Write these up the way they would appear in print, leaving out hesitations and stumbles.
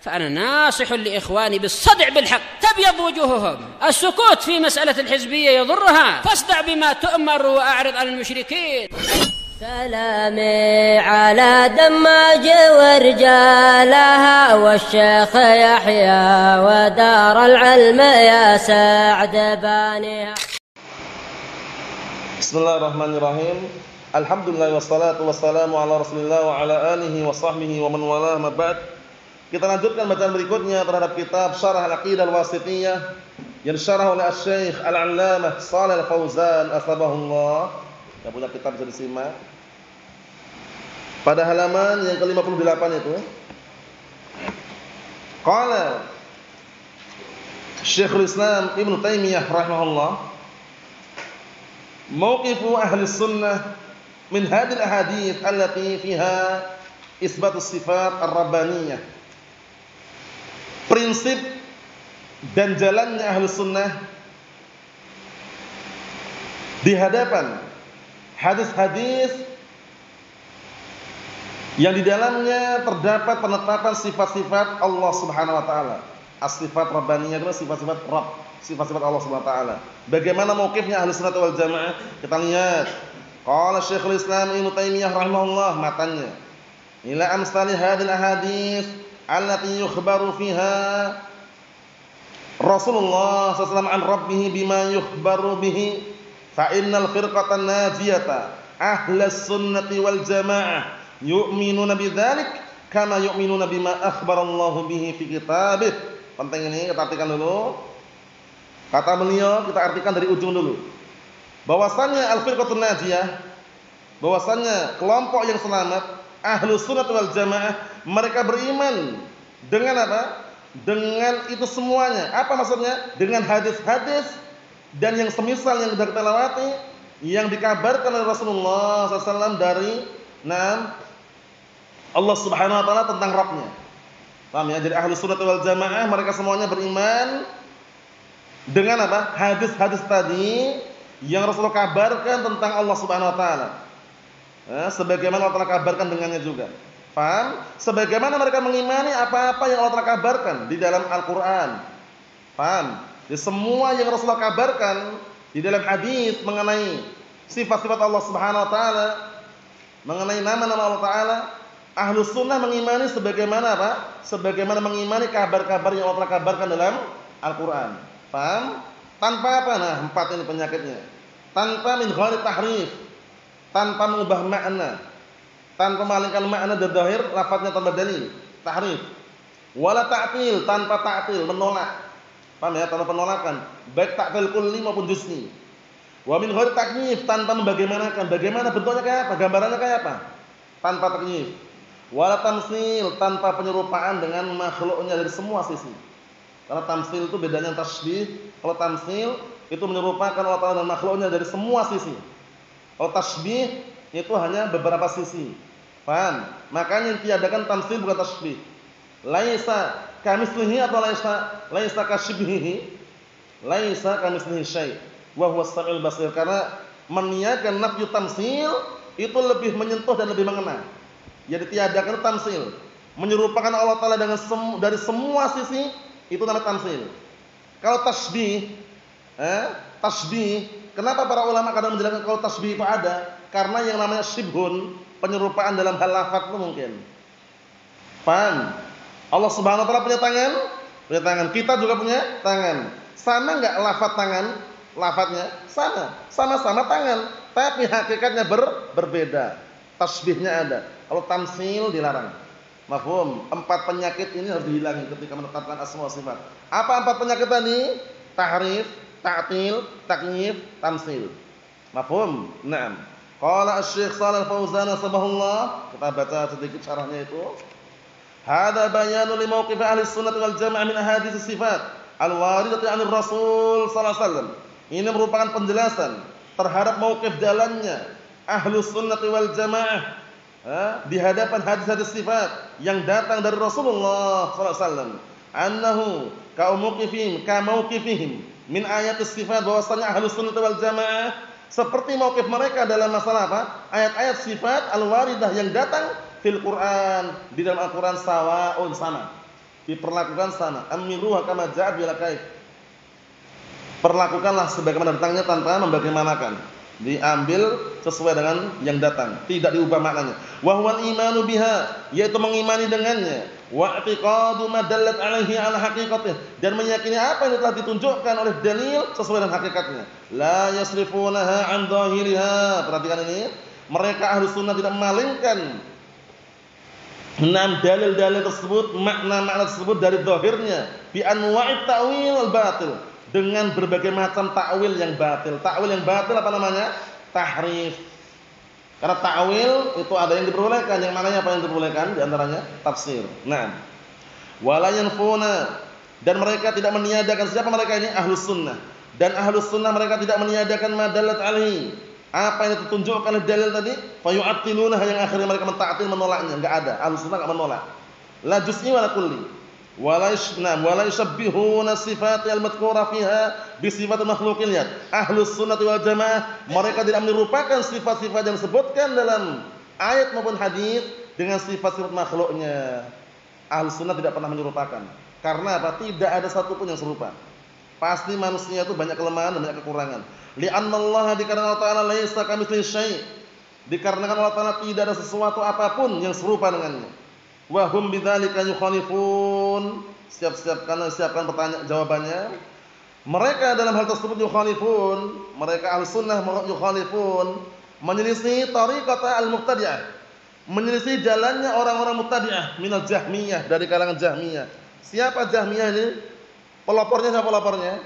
فأنا ناصح لإخواني بالصدع بالحق تبيض وجوههم. السكوت في مسألة الحزبية يضرها، فاصدع بما تؤمر وأعرض عن المشركين. سلامي على دماج ورجالها والشيخ يحيى ودار العلم يا سعد بانيها. Bismillahirrahmanirrahim. Alhamdulillah wassalatu wassalamu ala Rasulillah wa ala alihi wa sahbihi wa man walah ma ba'd. Kita lanjutkan bacaan berikutnya terhadap kitab Syarah Al-Aqidah Al-Wasithiyah yang disyarah oleh Asy-Syaikh Al-'Allamah Shalih Al-Fauzan atsabahullah. Yang punya kitab bisa disimak. Pada halaman yang ke-58 itu. Qala Syekhul Islam Ibnu Taimiyah rahimahullah, mauqifu ahli sunnah min hadhihi al-ahadits allati fiha isbatus sifat ar-rabbaniyah. Prinsip dan jalannya ahli sunnah di hadapan hadis-hadis yang di dalamnya terdapat penetapan sifat-sifat Allah Subhanahu wa taala. As-sifat rabbaniyah itu sifat-sifat Rabb, sifat-sifat Allah Subhanahu wa taala. Bagaimana mauqifnya ahli sunnah wal jamaah? Kita lihat. Qala Syekhul Islam Ibnu Taimiyah rahimahullah, matanya. Ila amsali hadhil ahadits allati yukhbaru fiha Rasulullah sallallahu alaihi wasallam an rabbih bima yukhbaru bihi fa innal firqatan najiyata ahlus sunnati wal jamaah yu'minuna bidzalik kama yu'minuna bima akhbarallahu bihi fi kitabih. Penting ini kita artikan dulu. Kata beliau kita artikan dari ujung dulu. Bahwasannya al-firqatun najiyah, bahwasannya kelompok yang selamat, ahlus sunnah wal jamaah, mereka beriman dengan apa? Dengan itu semuanya. Apa maksudnya? Dengan hadis-hadis dan yang semisal yang sudah kita lewati, yang dikabarkan oleh Rasulullah SAW dari Allah Subhanahu wa taala tentang Rabbnya. Paham ya? Jadi ahlus sunnah wal jamaah mereka semuanya beriman dengan apa? Hadis-hadis tadi yang Rasulullah kabarkan tentang Allah Subhanahu wa taala. Sebagaimana Allah telah kabarkan dengannya juga. Paham? Sebagaimana mereka mengimani apa-apa yang Allah telah kabarkan di dalam Al-Qur'an. Paham? Jadi semua yang Rasulullah kabarkan di dalam hadis mengenai sifat-sifat Allah Subhanahu wa taala, mengenai nama-nama Allah taala, Ahlus Sunnah mengimani sebagaimana apa? Sebagaimana mengimani kabar-kabar yang Allah telah kabarkan dalam Al-Qur'an. Paham? Tanpa apa? Nah, 4 ini penyakitnya. Tanpa min ghairi tahrif, tanpa mengubah makna, tanpa mengalihkan makna dari zahir lafadznya tanpa dalil, tahrif. Wala ta'til, tanpa ta'til, menolak. Paham ya? Tanpa penolakan, baik ta'til kulli maupun juz'i. Wa min ghairi takyif, tanpa membagaimanakan, bagaimana bentuknya kayak apa, gambarannya kayak apa? Tanpa takyif. Wala tamtsil, tanpa penyerupaan dengan makhluknya dari semua sisi. Karena tamtsil itu bedanya tasbih. Kalau tamtsil itu menyerupakan Allah Ta'ala dan makhluknya dari semua sisi. Kalau tasbih itu hanya beberapa sisi. Paham? Makanya yang tiadakan tamtsil bukan tasbih. Laisa kamitslihi atau laisa kasyibhihi. Laisa kamitslihi syai'. Wa huwas samiul basir. Karena meniadakan nafyu tamtsil itu lebih menyentuh dan lebih mengena. Jadi tiadakan tamtsil, menyerupakan Allah Ta'ala dengan dari semua sisi, itu namanya tamtsil. Kalau tasbih, tasbih, kenapa para ulama kadang menjelaskan kalau tasbih itu ada? Karena yang namanya syibhun, penyerupaan dalam hal lafaz itu mungkin. Paham? Allah Subhanahu wa taala punya tangan? Punya tangan. Kita juga punya tangan. Sama enggak lafaz tangan? Lafaznya sama. Sama-sama tangan, tapi hakikatnya berbeda. Tasbihnya ada. Kalau tamtsil dilarang. Mafhum? 4 penyakit ini harus dihilangi ketika menetapkan asma wa sifat. Apa 4 penyakit tadi? Tahrif, ta'til, takyif, tamtsil. Mafhum? Naam. Qala Asy-Syaikh Shalih Al-Fauzan atsabahullah, kita baca sedikit syarahnya itu. Hada bayanu li mauqif ahli sunnah wal jamaah min ahadits sifat al-waridati 'anil Rasul sallallahu alaihi wasallam. Ini merupakan penjelasan terhadap mauqif jalannya Ahlus Sunnah wal Jamaah di hadapan hadis-hadis sifat yang datang dari Rasulullah sallallahu alaihi wasallam. Annahu kamauqifihim min ayatis sifat, bahwasanya Ahlus Sunnah wal Jamaah seperti mauqif mereka dalam masalah apa? Ayat-ayat sifat al-waridah yang datang fil Quran, di dalam Al-Quran, sawaun sama. diperlakukan sama. Amiruha kama ja'at bila kaif. Perlakukanlah sebagaimana datangnya tanpa membagaimanakan. Diambil sesuai dengan yang datang, tidak diubah maknanya. Wa huwal imanu biha, yaitu mengimani dengannya. Wa i'tiqadu ma dallat alaihi ala haqiqatih, dan meyakini apa yang telah ditunjukkan oleh dalil sesuai dengan hakikatnya. La yasrifunaha an dhahiriha. Perhatikan ini, mereka ahlu sunnah tidak memalingkan dalil-dalil tersebut, makna-makna tersebut dari zahirnya bi anwa'it ta'wil al-batil, dengan berbagai macam takwil yang batil. Takwil yang batil apa namanya? Tahrif. Karena takwil itu ada yang diperbolehkan, yang mananya apa yang diperbolehkan? Di antaranya tafsir. Nah, wala yanfuna, dan mereka tidak meniadakan. Siapa mereka ini? Ahlus sunnah. Dan ahlus sunnah mereka tidak meniadakan madalat alaihi, apa yang ditunjukkan oleh dalil tadi, fa yu'attiluna, yang akhirnya mereka mentaktil, menolaknya. Enggak ada. Ahlus sunnah enggak menolak. La juz'i wala kulli. Wala yushabbihuna sifati al-madhkura fiha bi sifatil makhluqin. Ahlus sunnah wal jamaah mereka tidak menyerupakan sifat-sifat yang disebutkan dalam ayat maupun hadis dengan sifat-sifat makhluknya. Ahlus sunnah tidak pernah menyerupakan. Karena apa? Tidak ada satupun yang serupa. Pasti manusia itu banyak kelemahan dan banyak kekurangan. Li'anna Allah, dikarenakan Allah Ta'ala laisa kamitslihi syai', dikarenakan Allah Ta'ala tidak ada sesuatu apapun yang serupa dengannya. Wa hum bidzalika yukhalifun. Siapkan pertanyaan jawabannya. Mereka dalam hal tersebut yukhalifun, mereka Ahlus Sunnah yukhalifun, menyelisih tariqata al-mubtadi'ah, menyelisih jalannya orang-orang mubtadi'ah minal Jahmiyah, dari kalangan Jahmiyah. Siapa Jahmiyah ini? Pelopornya siapa pelopornya?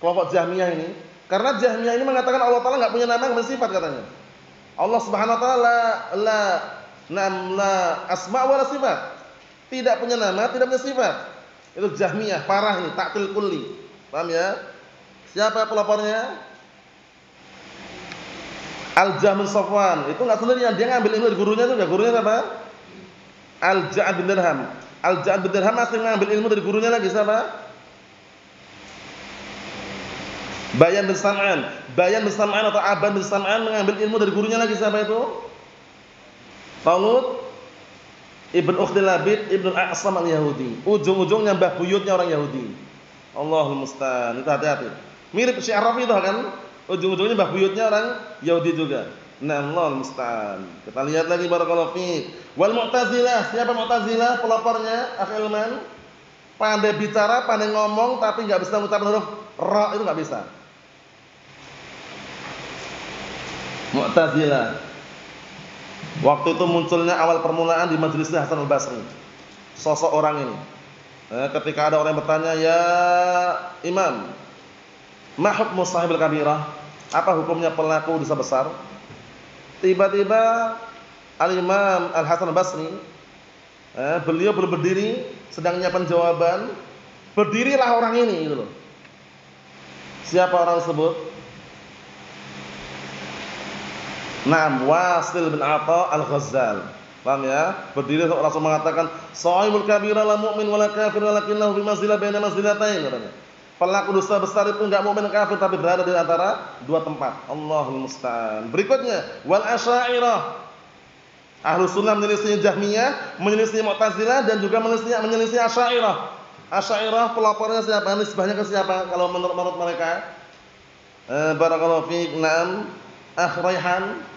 Kelompok Jahmiyah ini. Karena Jahmiyah ini mengatakan Allah Ta'ala enggak punya nama, enggak punya sifat katanya. Allah Subhanahu wa taala la asma wa la sifat. Tidak punya nama, tidak punya sifat. Itu Jahmiyah, parah ini, ta'til kulli. Paham ya? Siapa pelopornya? Al-Jahm bin Safwan. Itu enggak sendirian, dia ngambil ilmu dari gurunya juga. Gurunya siapa? Al-Ja'ad bin Dirham. Al-Ja'ad bin Dirham masih ngambil ilmu dari gurunya lagi siapa? Bayan bin Sam'an. Bayan bin Sam'an atau Aban bin Sam'an mengambil ilmu dari gurunya lagi siapa itu? Talut Ibn Ukhtil Labid Ibn al-A'sam al-Yahudi. Ujung-ujungnya mbah buyutnya orang Yahudi. Allahul musta'an. Itu hati-hati. Mirip Syekh Rafidhah kan? Ujung-ujungnya mbah buyutnya orang Yahudi juga. Nah, Allahul musta'an. Kita lihat lagi barakallahu fiik. Wal Mu'tazilah. Siapa Mu'tazilah? Pelopornya Akhi Ilman. Pandai bicara, pandai ngomong, tapi enggak bisa mengucapkan huruf ra, itu enggak bisa. Mu'tazilah. Waktu itu munculnya awal permulaan di majelisnya Hasan al-Basri. Sosok orang ini. Ketika ada orang yang bertanya, "Ya Imam, ma hukmu sahibil kabirah?" Apa hukumnya pelaku dosa besar? Tiba-tiba Al-Imam Al-Hasan al-Basri, beliau berdiri sedang nyiapkan jawaban. Berdirilah orang ini gitu loh. Siapa orang tersebut? Naam, Wasil bin Atha al-Ghazzal. Paham ya? Berdiri langsung mengatakan, "Shahibul kabira la mu'min wala kafir walakinnahu bi manzilah baina manzilatain," katanya. Pelaku dosa besar itu enggak mukmin kafir tapi berada di antara dua tempat. Allahul musta'an. Berikutnya, wal Asy'ariyah. Ahlus Sunnah menyelisih Jahmiyah, menyelisih Mu'tazilah, dan juga menyelisih Asy'ariyah. Asy'ariyah pelapornya siapa? Nisbahnya ke siapa kalau menurut mereka? Barakallahu fiik. Naam, Akh Raihan.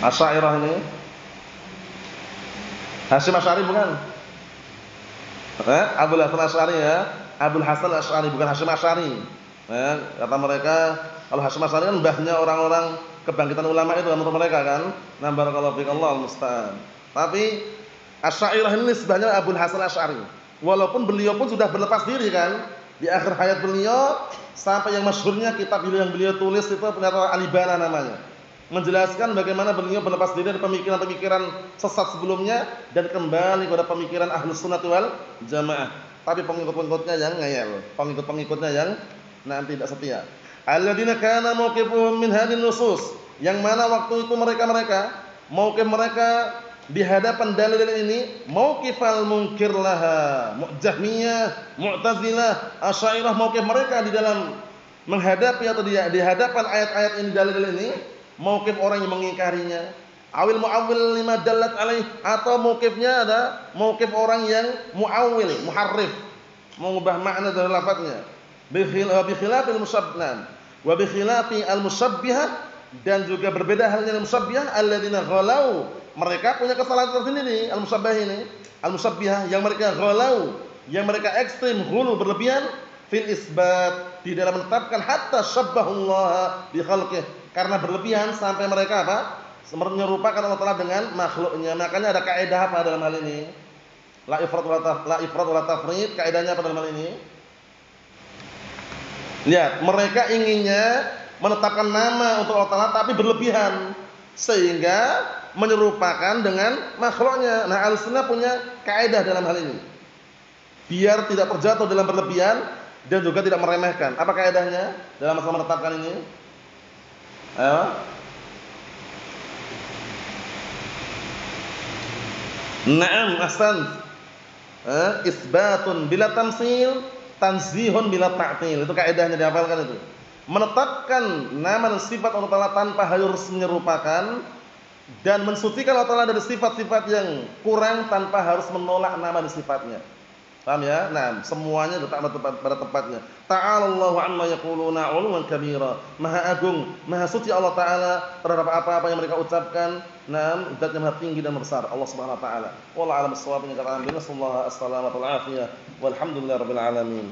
Asy'ariyah ini Hasyim Asy'ari bukan? Abul Hasan Asy'ari ya. Abul Hasan Asy'ari bukan Hasyim Asy'ari. Kata mereka kalau Hasyim Asy'ari kan mbahnya orang-orang kebangkitan ulama itu menurut mereka kan. Nah, barakallahu fiik, Allahul musta'an. Tapi Asy'ariyah ini nisbahnya Abul Hasan Asy'ari. Walaupun beliau pun sudah berlepas diri kan. Di akhir hayat beliau sampai yang masyhurnya kitab yang beliau tulis itu ternyata Al-Ibana namanya. Menjelaskan bagaimana beliau berlepas diri dari pemikiran-pemikiran sesat sebelumnya dan kembali kepada pemikiran Ahlus Sunnah wal Jamaah. Tapi pengikut-pengikutnya yang ngeyel, pengikut-pengikutnya yang tidak setia. Alladzina kana mauqifuhum min hadhihi nusus, yang mana waktu itu mereka mauqif mereka di hadapan dalil ini mauqifal munkir laha. Jahmiyah, Mu'tazilah, Asy'ariyah mauqif mereka di dalam menghadapi atau di hadapan ayat-ayat ini, dalil-dalil ini, mauqif orang yang mengingkarinya, Awil muawwil lima dallat alaih, atau mauqifnya ada mauqif orang yang muawwil, muharrif, mengubah makna dari lafadznya. Bi khilafil musabbih wa bi khilafi al musabbihah, dan juga berbeda halnya al musabbihah alladzina ghalau, mereka punya kesalahan tersendiri. Al musabbih ini, al musabbihah yang mereka ghalau, yang mereka ekstrim, ghulu, berlebihan fil isbat, di dalam menetapkan, hatta syabbahullah bi khalqih, karena berlebihan sampai mereka apa? Menyerupakan Allah Taala dengan makhluknya. Makanya ada kaidah apa dalam hal ini? La ifrat wala tafrid. Kaidahnya apa dalam hal ini? Lihat, mereka inginnya menetapkan nama untuk Allah Taala tapi berlebihan sehingga menyerupakan dengan makhluknya. Nah, Ahlussunnah punya kaidah dalam hal ini, biar tidak terjatuh dalam berlebihan dan juga tidak meremehkan. Apa kaidahnya dalam masalah menetapkan ini? Ayo. Naam, ahsan. Isbatun bila tamsil, tanzihun bila ta'til. Itu kaidahnya, dihafalkan itu. Menetapkan nama dan sifat Allah Taala tanpa harus menyerupakan, dan mensucikan Allah Taala dari sifat-sifat yang kurang tanpa harus menolak nama dan sifatnya. Paham ya? Nah, semuanya letak pada tempatnya. Ta'alallahu amma yaquluna 'uluwan kabira. Maha agung, maha suci Allah Taala terhadap apa-apa yang mereka ucapkan. Naam, zatnya maha tinggi dan besar Allah Subhanahu wa taala. Wallahu a'lam bissawab. Sallallahu alaihi wasallam. Walhamdulillahirabbil alamin.